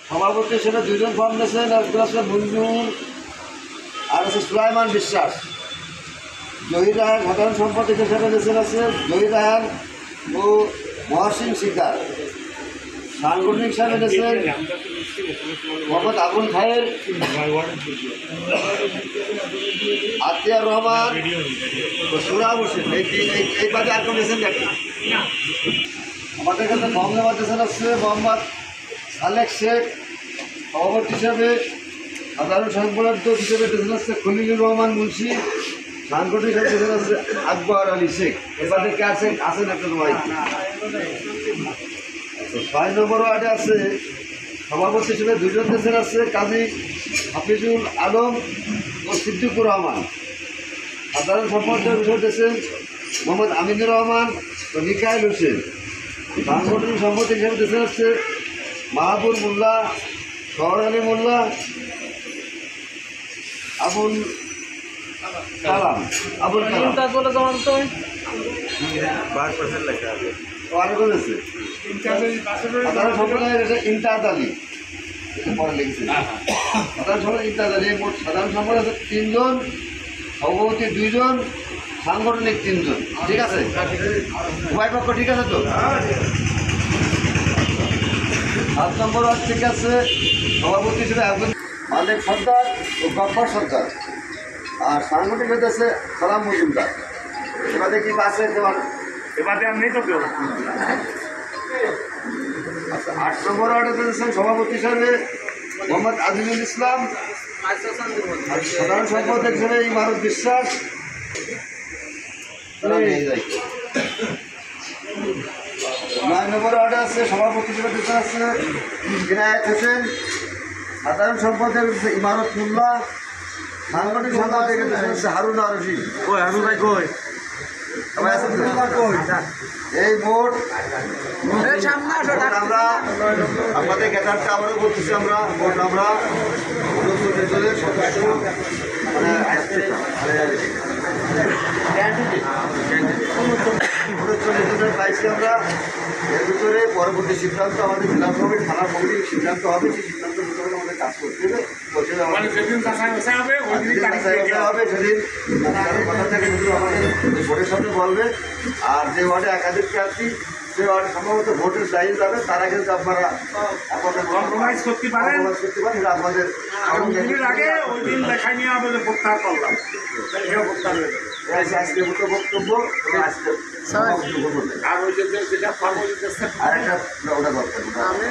সভাপতি হিসেবে দুজন ফর্ম দিয়েছেন, একজন আছে মঞ্জুর আর আছে সুলাইমান বিশ্বাস। জহির রায়হান সাধারণ সম্পাদক হিসেবে দিয়েছেন আছে জহির রায়হান ও মহাসিন শিকদার। সাংগঠনিক হিসাবে দিয়েছেন মোহাম্মদ আবুল খায়ের, আতিয়ার রহমান ও সুরাব হোসেন। এই বাদে আর কেউ দিয়েছেন নাকি? আমাদের কাছে ফর্ম নেওয়া দিয়েছেন আছে মোহাম্মদ সালেক শেখ। সভাপতি হিসাবে সাধারণ সম্পাদক হিসেবে দিয়েছেন আছে খলিলুর রহমান মুন্সি। সাংগঠনিক হিসাবে দিয়েছেন আছে আকবর আলী শেখ। এবারে কে আছেন? একটা ভাই। ৬ নম্বর ওয়ার্ডে আছে সভাপতি হিসেবে দুজন দেশের আছে কাজী হাফিজুল আলম ও সিদ্দিকুর রহমান। সাধারণ সম্পাদক হিসেবে দিয়েছেন মোহাম্মদ আমিনুর রহমান ও মিকাইল হোসেন। সাংগঠনিক সম্পাদক হিসেবে দেশের আছে মাহাবুর মোল্লা, শহর আলী মোল্লা, আবুল কালাম। আরো বলেছে সাধারণ সম্পাদক ইমতাজ আলী, পরে লিখেছে সাধারণ সম্পাদক ইমতাজ আলী। মোট সাধারণ সম্পাদক আছে 3 জন, সভাপতি 2 জন, সাংগঠনিক 3 জন। ঠিক আছে? উভয় পক্ষ ঠিক আছে তো? 7 নম্বর ওয়ার্ড থেকে আছে সভাপতি হিসেবে মালিক সর্দার ও গফ্ফর সর্দার। আর সাংগঠনিক হইতেছে সালাম মজুমদার। এবারে কি আছে তোমার? এবারে আমি তো কেউ। আচ্ছা, 8 নম্বর ওয়ার্ডে দিয়েছেন সভাপতি হিসাবে মোহাম্মদ আজিজুল ইসলাম। আর সাধারণ সম্পাদক হিসেবে ইমারত বিশ্বাস। 9 নম্বর ওয়ার্ডে আছে সভাপতি হিসেবে দিয়েছেন আছে ইনায়েত হোসেন। সাধারণ সম্পাদক হচ্ছে ইমারত মোল্লা। সাংগঠনিক সম্পাদক হচ্ছে হারুন আর রশিদ। কই হারুন ভাই কই? এই মোট আমরা আমাদের ক্যাডারটা আবারও বলতেছি, আমরা মোট আমরা 39 জনের সদস্য মানে 39 জনের পাইছি আমরা। এর ভিতরে পরবর্তী সিদ্ধান্ত আমাদের জেলা কমিটি, থানা কমিটির সিদ্ধান্ত হবে। সেই সিদ্ধান্ত ভিতরে আমাদের কাজ করতে হবে। সেদিন কথা থেকে আমাদের ভোটের সামনে বলবে। আর যে ওয়ার্ডে একাধিক প্রার্থী সে ওয়ার্ডে সম্ভবত ভোটের দাঁড়িয়ে যাবে, তারা কিন্তু আপনারা কম্প্রোমাইজ করতে পারেন। এটা আপনাদের আগে ওই দিন দেখাই নিয়ে আমাদের প্রত্যাহার করলাম। আজকে মতো বক্তব্য আজকে আর ওই যে যেটা আর একটা ওটা দরকার। আমি